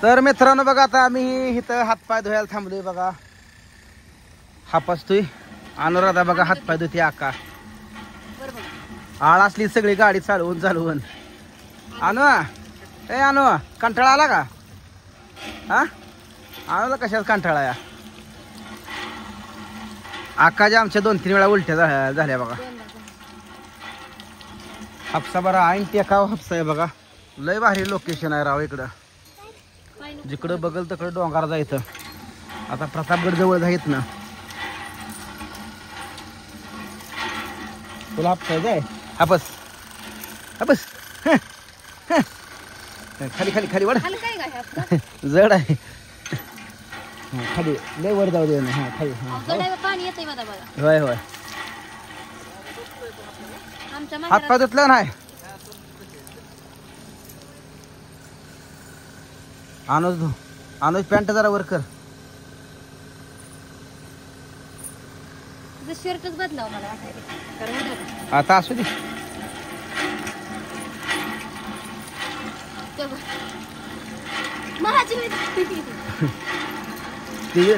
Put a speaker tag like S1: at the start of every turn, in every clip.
S1: तर मित्रांनो बघा आता आम्ही इथं हातपाय धुवायला थांबलोय बघा. हापसतोय अनुराधा बघा हातपाय धुते आका. आळ असली सगळी गाडी चालवून अनु ए अनु कंटाळा आला का? हा अनुला कशाच कंटाळा या. आकाच्या आमच्या 2-3 वेळा उलट्या झाल्या बघा. हापसा बरा ऐन टेकाव हापसा आहे बघा. लय भारी लोकेशन आहे राव इकडं. जिकडं बघल तिकडं डोंगर जायचं. आता प्रतापगड जवळ जायत ना. तुला हापसा जाय हापस हापस खाली खाली खाली वड जड आहे खाली लय वर जाऊ दे ना. हा खाली होय होय. हात पाय धुतला नाही. अनुज पॅन्ट जरा वर कर.
S2: शर्टच बदलाव मला
S1: आता असू दे.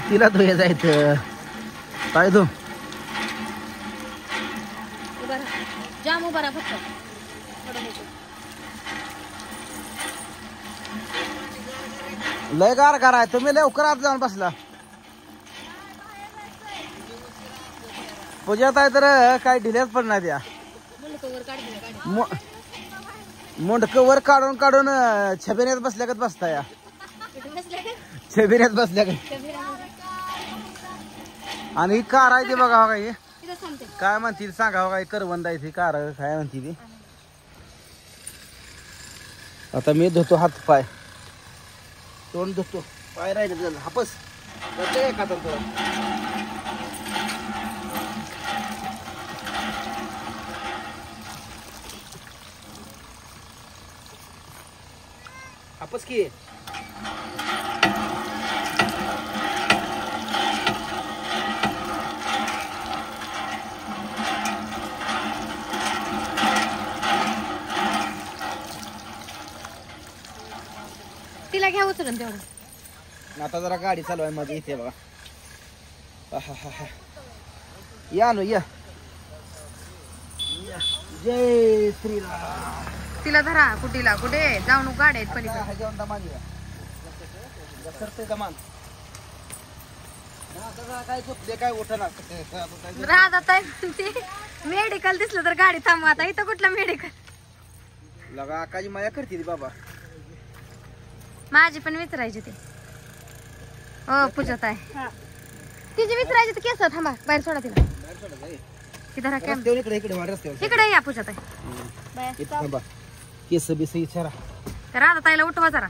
S1: तिला धुया जायचं पाय धु.
S2: जाम उभा राहा फक्त.
S1: लय गार आहे. तुम्ही लवकर आत जाऊन बसला. पूजात आहे तर काय ढिल्याच पडणार द्या. मुंडक वर काढून काढून छबिन्यात बसल्यागत बसता या. छबिन्यात बसल्यागत. आणि ही कार आहे ती बघा काय काय म्हणते सांगा काय करवंद आहे ती कार काय म्हणते ती. आता मी धुतो हात पाय तोंड धुतो पाय राहिले झालं हापस का तुला. हापस की
S2: तिला घ्या उचलून तेवढं.
S1: आता जरा गाडी चालू आहे माझी इथे बघा. या नो या. जय श्रीराम.
S2: तिला धरा कुठीला कुठे जाऊ नको. गाड्या आहेत पलीकडे.
S1: काय चुकले काय उठणार.
S2: राहत आता मेडिकल दिसलं तर गाडी थांबवा. आता इथं कुठलं मेडिकल
S1: लगा आकाजी माया करते ती बाबा.
S2: माझी पण विचारायची ते. हो पूजत आहे तिची विचारायची तर केस थांबा बाहेर सोडा तिला. इकडे या पूजत आहे.
S1: केस बिस विचारा.
S2: राधा ताईला उठवा जरा.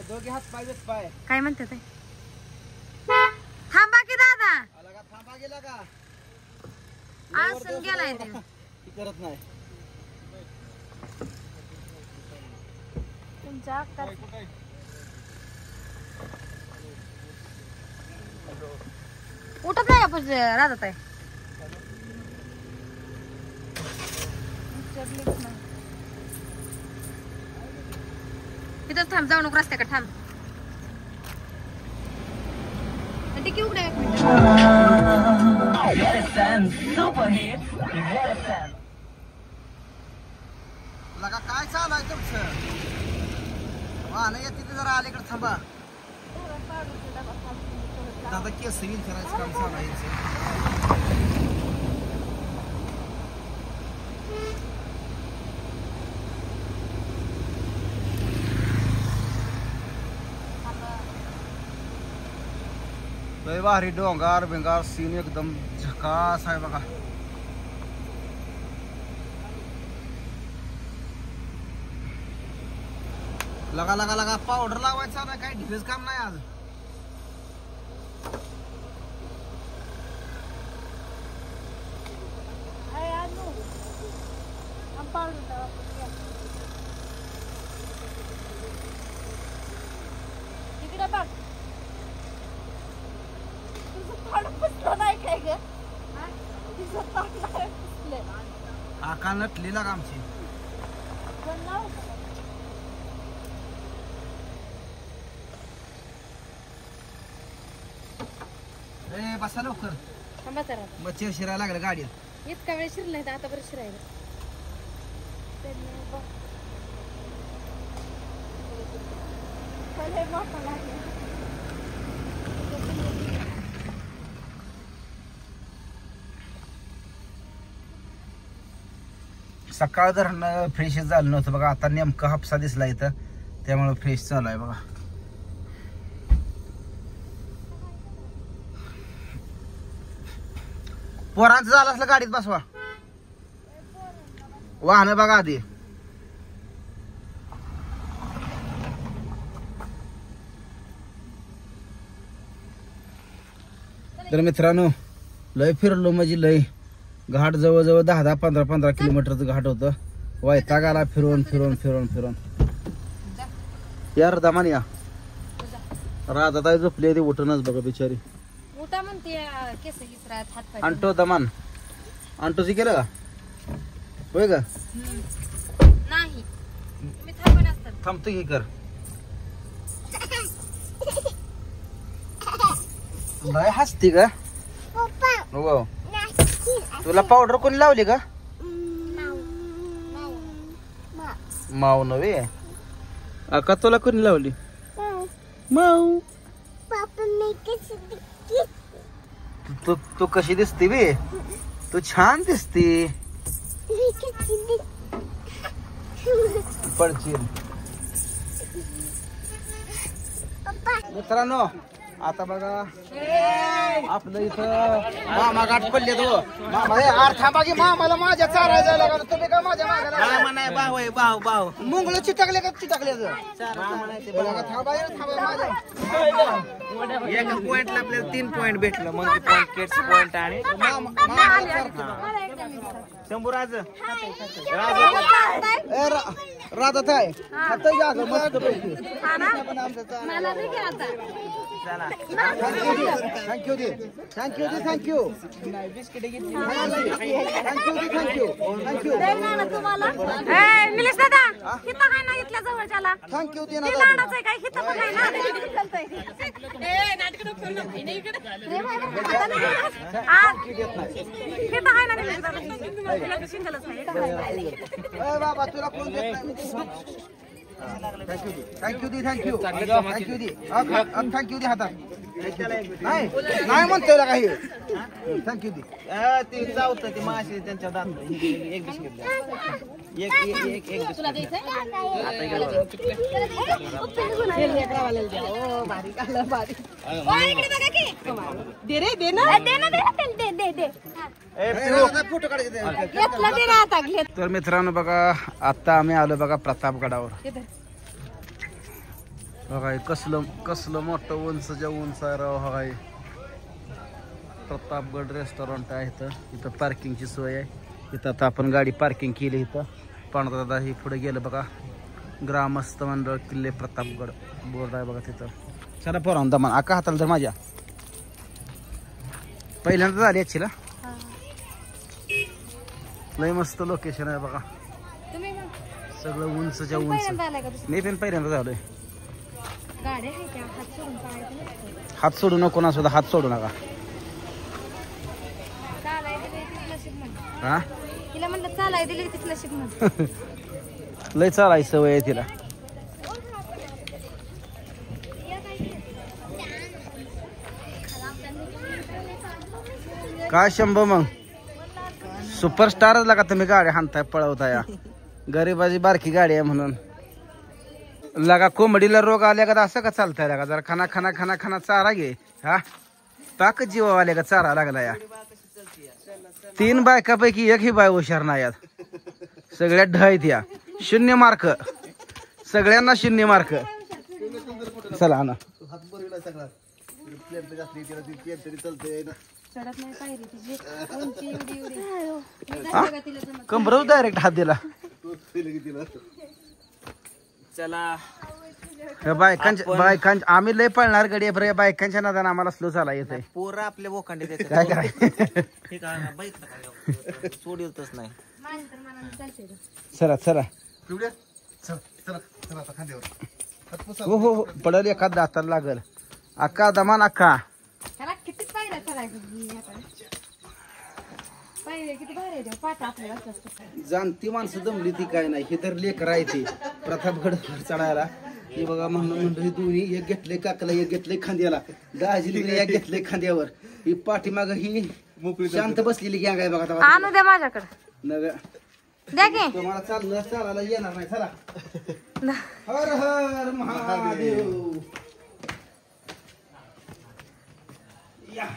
S1: दोघे हात पाय पाय
S2: काय म्हणते ते. थांबा की दादा.
S1: थांबा गेला का
S2: आसन गेलाय ते
S1: करत नाही.
S2: उठत नाही का राधा ताई. तिथंच थांब जाऊ नको रस्त्याकडे थांब. टिकी उघडा एक मिनिट.
S1: लगा काय चालू आहे तुमचं. वाहन येते जरा अलीकडे थांबा. दादा केस विचारायचं काम चालू आहे. लय भारी डोंगर बिंगार सीन एकदम झकास आहे बघा. लगा लगा लगा पावडर लावायचा ना काय ढिलेच काम नाही आज. आका नटली लागा आमची. ए बसा लवकर
S2: थांबा जरा
S1: मच्छर शिरायला लागलं गाडीत
S2: इतका वेळ शिरलाय तर आता बरं शिरायला
S1: सकाळ धरणं फ्रेश झालं नव्हतं बघा आता नेमकं हापसा दिसला इथं त्यामुळे फ्रेश चालू आहे बघा पोरांचं झालं असलं गाडीत बसवा वाहन बघा आधी तर मित्रांनो लय फिरलो म्हणजे लय घाट जवळजवळ 10-15 किलोमीटरचं घाट होतं वैताग आला फिरवून फिरवून फिरवून फिरवून यार दमान या राधा झोपली ती उठणच बघा बिचारी
S2: मोठा म्हणते केस गिसरात हात पाय
S1: अंटो दमान अंटोची केलं का होय का
S2: नाही तुम्ही थांबून असतात
S1: थांबतो की कर लय हसती का हो तुला पावडर कोणी लावली का माऊ नव्हे अका तुला कोणी लावली माऊ तू कशी दिसती बे तू छान दिसती पडशील मित्रांनो आता बघा आपलं इथं मामा गाठ पडले तो मामा थांबा की मामाला माझ्या चारा जायला लागला तुम्ही काय माझ्या मागायला भाऊ आहे भाऊ भाऊ मुंगळ चिटकले का चिटकले थांबा
S3: एका पॉइंटला आपल्याला 3 पॉइंट भेटलं मग पॉइंट किड्स पॉइंट आणि शंभू राज
S1: राधा ताई आता या ग मस्त पैकी थँक्यू दे थँक्यू दे थँक्यू
S2: निलेश दादा हिता काय ना इथल्या जवळच्याला
S1: थँक्यू दे ना
S2: लाडाचं काय हिता पण काय ना हिता काय ना निलेश दादा सिंगलच नाही
S1: बाबा तुला कोण देत नाही थँक्यू दी थँक्यू थँक्यू दी थँक्यू दी हातात नाही नाही म्हणतोय ना काही थँक्यू दी
S3: ते चावतं ते मासे त्यांच्या दात एक बिस्किट एक बिस्किट
S1: फोटो काढायचे तर मित्रांनो बघा आता आम्ही आलो बघा प्रतापगडावर बघा कसलं मोठं उंचच्या उंच आहे राव हाय प्रतापगड रेस्टॉरंट आहे इथं पार्किंगची सोय आहे इथं आता आपण गाडी पार्किंग केली इथं पांढरा ही पुढे गेलं बघा ग्रामस्थ मंडळ किल्ले प्रतापगड बोर्ड आहे बघा तिथं चला पोरांनो दमान आका हाताला तर माझ्या पहिल्यांदा झाली याची ना लय मस्त लोकेशन आहे बघा सगळं उंचच्या उंच मी पण पहिल्यांदा झालोय हात सोडू नको ना सुद्धा हात सोडू नका हा
S2: तिला म्हणलं चालाय दिली तिथलं शिकणं
S1: लय चालाय सवय आहे तिला काय शंभर मग सुपरस्टारच लागा तुम्ही गाडी हाणताय पळवताय गरीबाची बारकी गाडी आहे म्हणून लगा कोंबडीला रोग आल्या का असं का चालतंय लागा जरा खाना खाना खाना खाना चारा घे हा पाक जीवा आल्या का चारा लागला या 3 बायकापैकी एक ही बाय हुशार नाही यात सगळ्या ढळीत या 0 मार्क सगळ्यांना 0 मार्क चला ना कंबर डायरेक्ट हात दिला
S3: चला
S1: बायकांच्या आम्ही लय पळणार गाडी आहे बायकांच्या नादाने आम्हाला स्लो चाला येते
S3: पोरं आपले बोकांडे देतात
S1: काय काय
S3: सोड येतच नाही
S1: चला चला हो हो पडल एखाद दाताला लागल अक्का दमान अक्का
S2: किती पाहिलं पाहिजे किती भारी आहे पाटा आपल्याला असं.
S1: जाणती माणसं जमली ती काय नाही हे तर लेकर आहे ते प्रतापगड चढायला. हे बघा म्हणून दोन्ही एक घेतले काकला एक घेतले खांद्याला दाजीला एक घेतले खांद्यावर. ही पाठीमाग ही शांत बसलेली गँग आहे बघा.
S2: आणू द्या माझ्याकडे
S1: नव्या
S2: द्या की.
S1: तुम्हाला चालायला येणार नाही. चला हर हर महादेव. या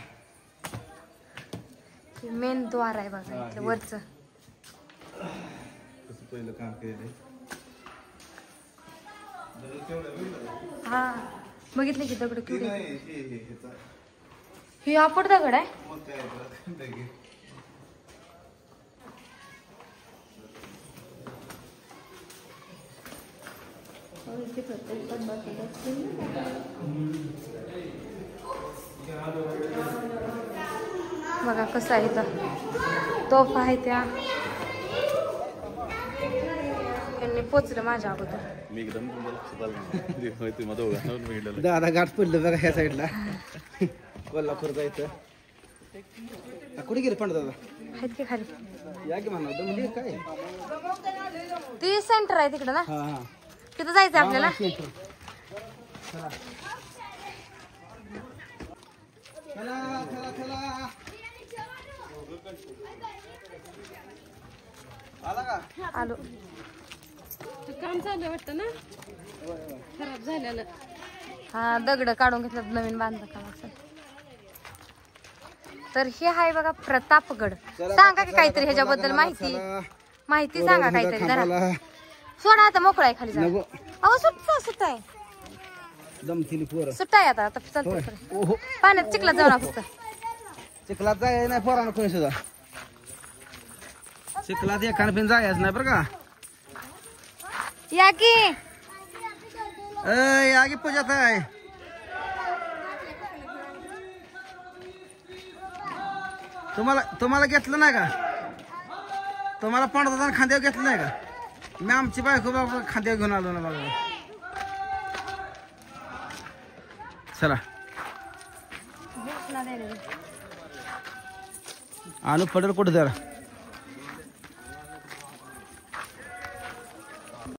S2: मेन द्वार आहे बघा इथलं वरच.
S4: पहिलं काम केले
S2: हा बघितलं की दगड केवढे. हे आपट दगड आहे. बघा कसं आहे इथं तोफा आहे त्या. यांनी पोचलं माझ्या अगोदर.
S4: मी एकदम लक्षात
S1: दादा गाठ पडलं बघा ह्या साईडला. कोल्हापूर जायचं. कुठे गेले पण दादा
S2: आहेत की खाली.
S1: या की म्हणा म्हणजे काय
S2: ते सेंटर आहे तिकडं ना.
S1: हा हा
S2: तिथं जायचं आपल्याला.
S1: चला चला चला. आला का?
S2: आलो.
S5: काम चाललं वाटतं ना खराब झालेलं.
S2: हा दगड काढून घेतलं नवीन बांधलं का. तर हे आहे बघा प्रतापगड. सांगा की काहीतरी ह्याच्याबद्दल माहिती सांगा काहीतरी जरा. सोडा आता मोकळा आहे खाली.
S1: नको
S2: अहो सुट्टा आहे.
S1: दमथिली पोरं.
S2: सुट्टा आहे आता चालतं. पाण्यात चिखलात जाऊ ना फक्त.
S1: चिखलात जाय नाही पोरानं कोणी सुद्धा. चिखलात एखाद पिन जायच नाही बरं का.
S2: या की
S1: या की पूजात आहे. तुम्हाला घेतलं नाही का? तुम्हाला पंडदान खांद्यावर घेतलं नाही का? मी आमची बायको बाबा खांद्यावर घेऊन आलो ना बघा. चला आणू पडेल कुठे जरा.